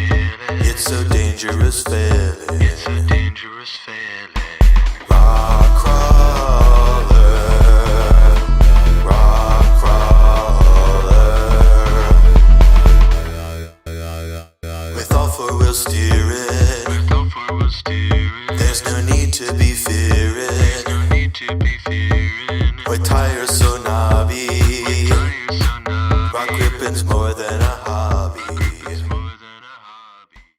It's so dangerous feeling. It's a dangerous feeling. Rock crawler, rock crawler. With all four-wheel steering, there's no need to be fearing. With tires so knobby, rock gripping's more than a hobby.